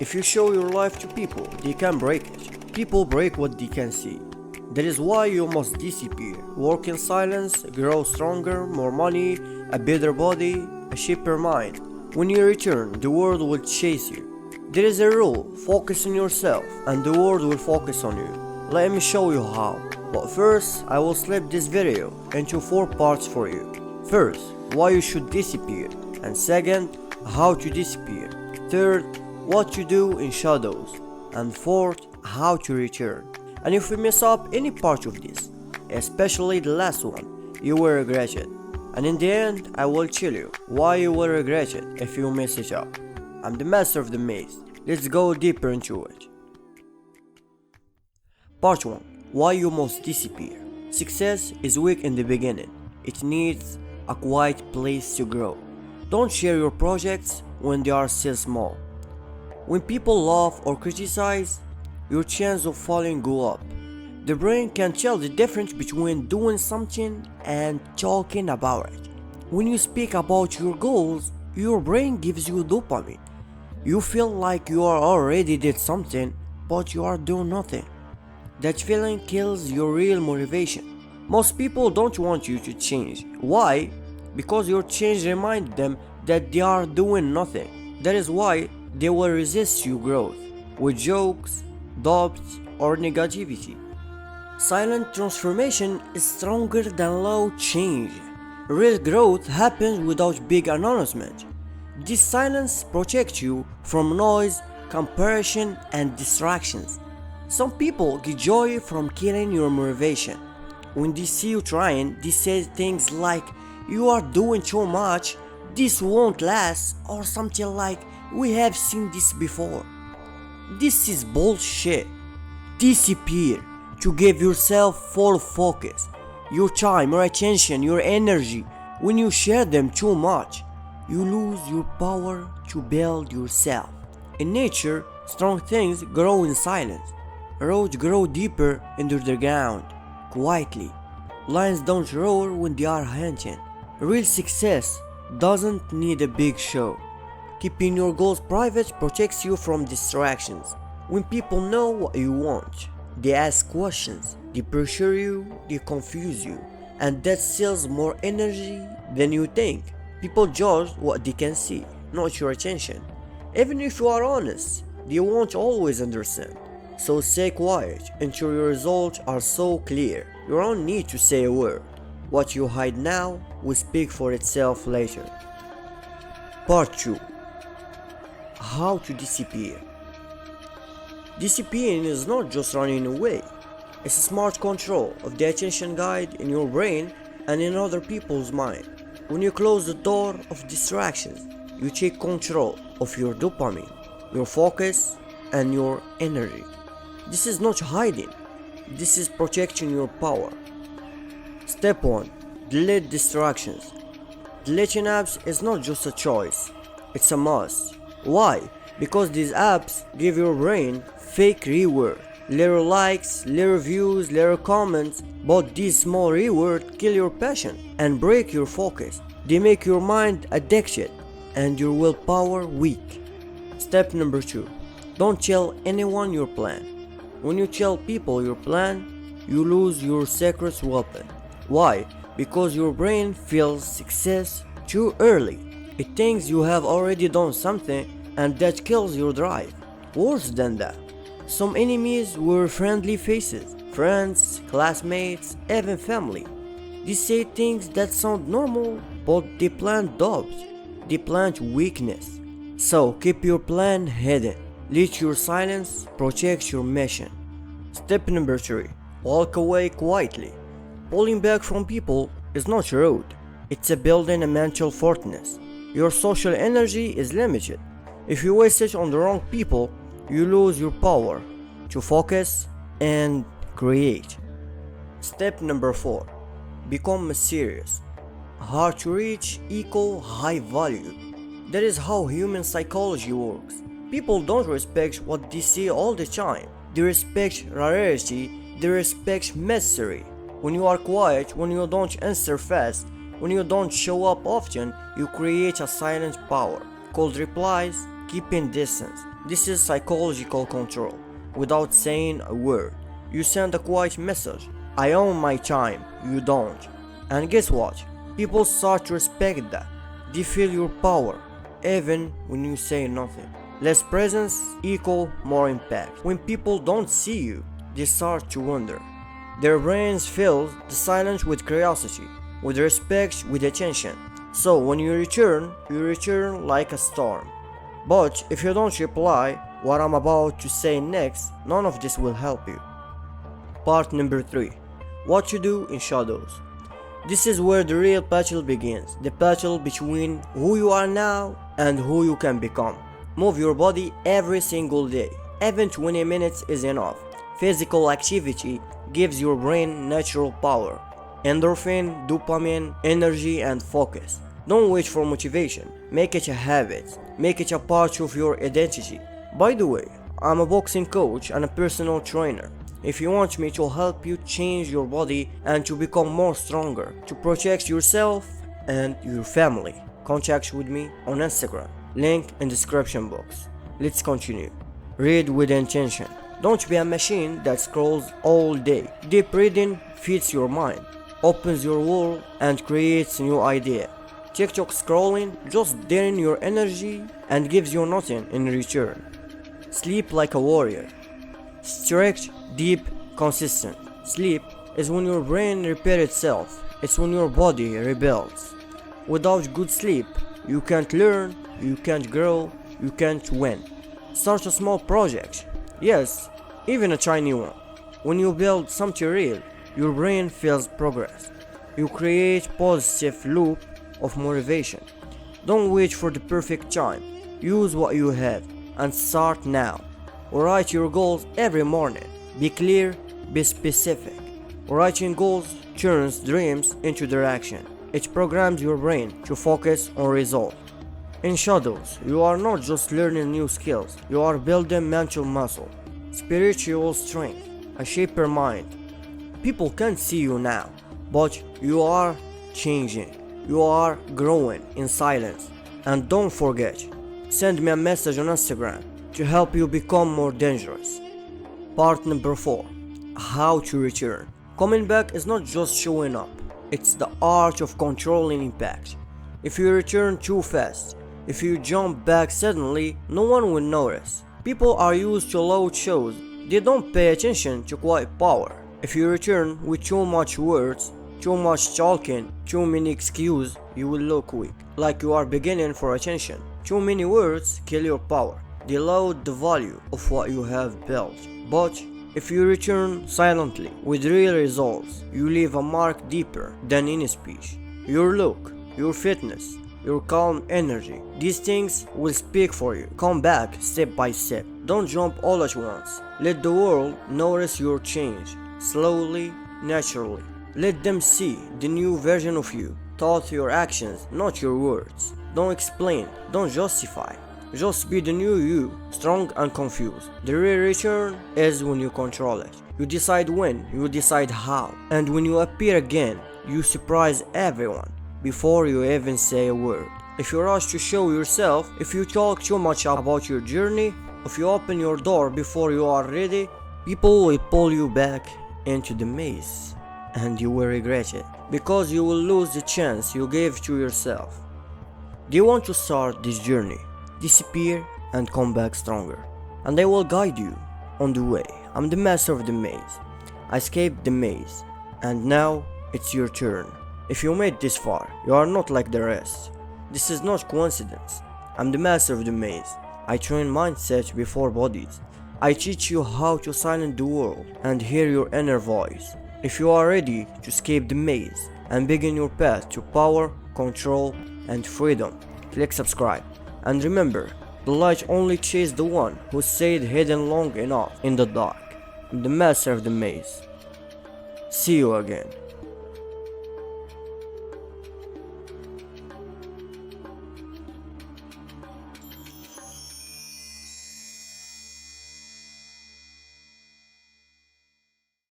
If you show your life to people, they can break it. People break what they can see. That is why you must disappear. Work in silence, grow stronger, more money, a better body, a shaper mind. When you return, the world will chase you. There is a rule, focus on yourself and the world will focus on you. Let me show you how. But first, I will split this video into 4 parts for you. First, why you should disappear. And second, how to disappear. Third, what to do in shadows. And fourth, how to return. And if we mess up any part of this, especially the last one, you will regret it. And in the end, I will tell you why you will regret it if you mess it up. I'm the master of the maze. Let's go deeper into it. Part 1. Why you must disappear. Success is weak in the beginning. It needs a quiet place to grow. Don't share your projects when they are still small. When people laugh or criticize, your chance of falling go up. The brain can tell the difference between doing something and talking about it. When you speak about your goals, your brain gives you dopamine. You feel like you are already did something, but you are doing nothing. That feeling kills your real motivation. Most people don't want you to change. Why? Because your change reminds them that they are doing nothing. That is why they will resist your growth with jokes, doubts, or negativity. Silent transformation is stronger than loud change. Real growth happens without big announcement. This silence protects you from noise, comparison, and distractions. Some people get joy from killing your motivation. When they see you trying, they say things like, "You are doing too much, this won't last," or something like, "We have seen this before." This is bullshit. Disappear to give yourself full focus. Your time, your attention, your energy. When you share them too much, you lose your power to build yourself. In nature, strong things grow in silence. Roots grow deeper into the ground, quietly. Lions don't roar when they are hunting. Real success doesn't need a big show. Keeping your goals private protects you from distractions. When people know what you want, they ask questions, they pressure you, they confuse you, and that steals more energy than you think. People judge what they can see, not your attention. Even if you are honest, they won't always understand. So stay quiet until your results are so clear. You don't need to say a word. What you hide now will speak for itself later. Part 2. How to disappear. Disappearing is not just running away. It's a smart control of the attention guide in your brain and in other people's mind. When you close the door of distractions, you take control of your dopamine, your focus, and your energy. This is not hiding. This is protecting your power. Step 1. Delete distractions. Deleting apps is not just a choice. It's a must. Why? Because these apps give your brain fake reward. Little likes, little views, little comments. But these small rewards kill your passion and break your focus. They make your mind addicted and your willpower weak. Step number 2. Don't tell anyone your plan. When you tell people your plan, you lose your secret weapon. Why? Because your brain feels success too early. It thinks you have already done something, and that kills your drive. Worse than that, some enemies were friendly faces, friends, classmates, even family. They say things that sound normal, but they plant doubts. They plant weakness. So keep your plan hidden. Let your silence protect your mission. Step number 3. Walk away quietly. Pulling back from people is not rude. It's a building a mental fortress. Your social energy is limited. If you waste it on the wrong people, you lose your power to focus and create. Step number 4. Become mysterious. Hard to reach equal high value. That is how human psychology works. People don't respect what they see all the time. They respect rarity, they respect mystery. When you are quiet, when you don't answer fast, when you don't show up often, you create a silent power. Cold replies keeping distance. This is psychological control. Without saying a word, you send a quiet message. I own my time, you don't. And guess what? People start to respect that. They feel your power, even when you say nothing. Less presence equal more impact. When people don't see you, they start to wonder. Their brains fill the silence with curiosity, with respect, with attention. So when you return like a storm. But if you don't reply what I'm about to say next, none of this will help you. Part number 3. What you do in shadows. This is where the real battle begins, the battle between who you are now and who you can become. Move your body every single day, even 20 minutes is enough. Physical activity gives your brain natural power, endorphin, dopamine, energy and focus. Don't wait for motivation, make it a habit, make it a part of your identity. By the way, I'm a boxing coach and a personal trainer. If you want me to help you change your body and to become more stronger, to protect yourself and your family, contact with me on Instagram, link in description box. Let's continue. Read with intention. Don't be a machine that scrolls all day. Deep reading feeds your mind, opens your world and creates new ideas. TikTok scrolling just drains your energy and gives you nothing in return. Sleep like a warrior. Strict, deep, consistent. Sleep is when your brain repairs itself. It's when your body rebuilds. Without good sleep, you can't learn, you can't grow, you can't win. Start a small project. Yes, even a tiny one. When you build something real, your brain feels progress. You create positive loop of motivation. Don't wait for the perfect time. Use what you have and start now. Write your goals every morning. Be clear, be specific. Writing goals turns dreams into direction. It programs your brain to focus on results. In shadows, you are not just learning new skills, you are building mental muscle, spiritual strength, a shaper mind. People can't see you now, but you are changing. You are growing in silence. And don't forget, send me a message on Instagram to help you become more dangerous. Part number 4. How to return. Coming back is not just showing up, it's the art of controlling impact. If you return too fast, if you jump back suddenly, no one will notice. People are used to loud shows, they don't pay attention to quiet power. If you return with too much words, too much talking, too many excuses, you will look weak, like you are begging for attention. Too many words kill your power. They lower the value of what you have built. But if you return silently with real results, you leave a mark deeper than any speech. Your look, your fitness, your calm energy, these things will speak for you. Come back step by step. Don't jump all at once. Let the world notice your change, slowly, naturally. Let them see the new version of you, thought your actions, not your words. Don't explain, don't justify. Just be the new you, strong and confused. The real return is when you control it. You decide when, you decide how. And when you appear again, you surprise everyone before you even say a word. If you rush to show yourself, if you talk too much about your journey, if you open your door before you are ready, people will pull you back into the maze. And you will regret it, because you will lose the chance you gave to yourself. Do you want to start this journey? Disappear and come back stronger, and I will guide you on the way. I'm the master of the maze. I escaped the maze, and now it's your turn. If you made this far, you are not like the rest. This is not coincidence. I'm the master of the maze. I train mindset before bodies. I teach you how to silence the world and hear your inner voice. If you are ready to escape the maze and begin your path to power, control, and freedom, click subscribe. And remember, the light only chases the one who stayed hidden long enough in the dark. I'm the master of the maze. See you again.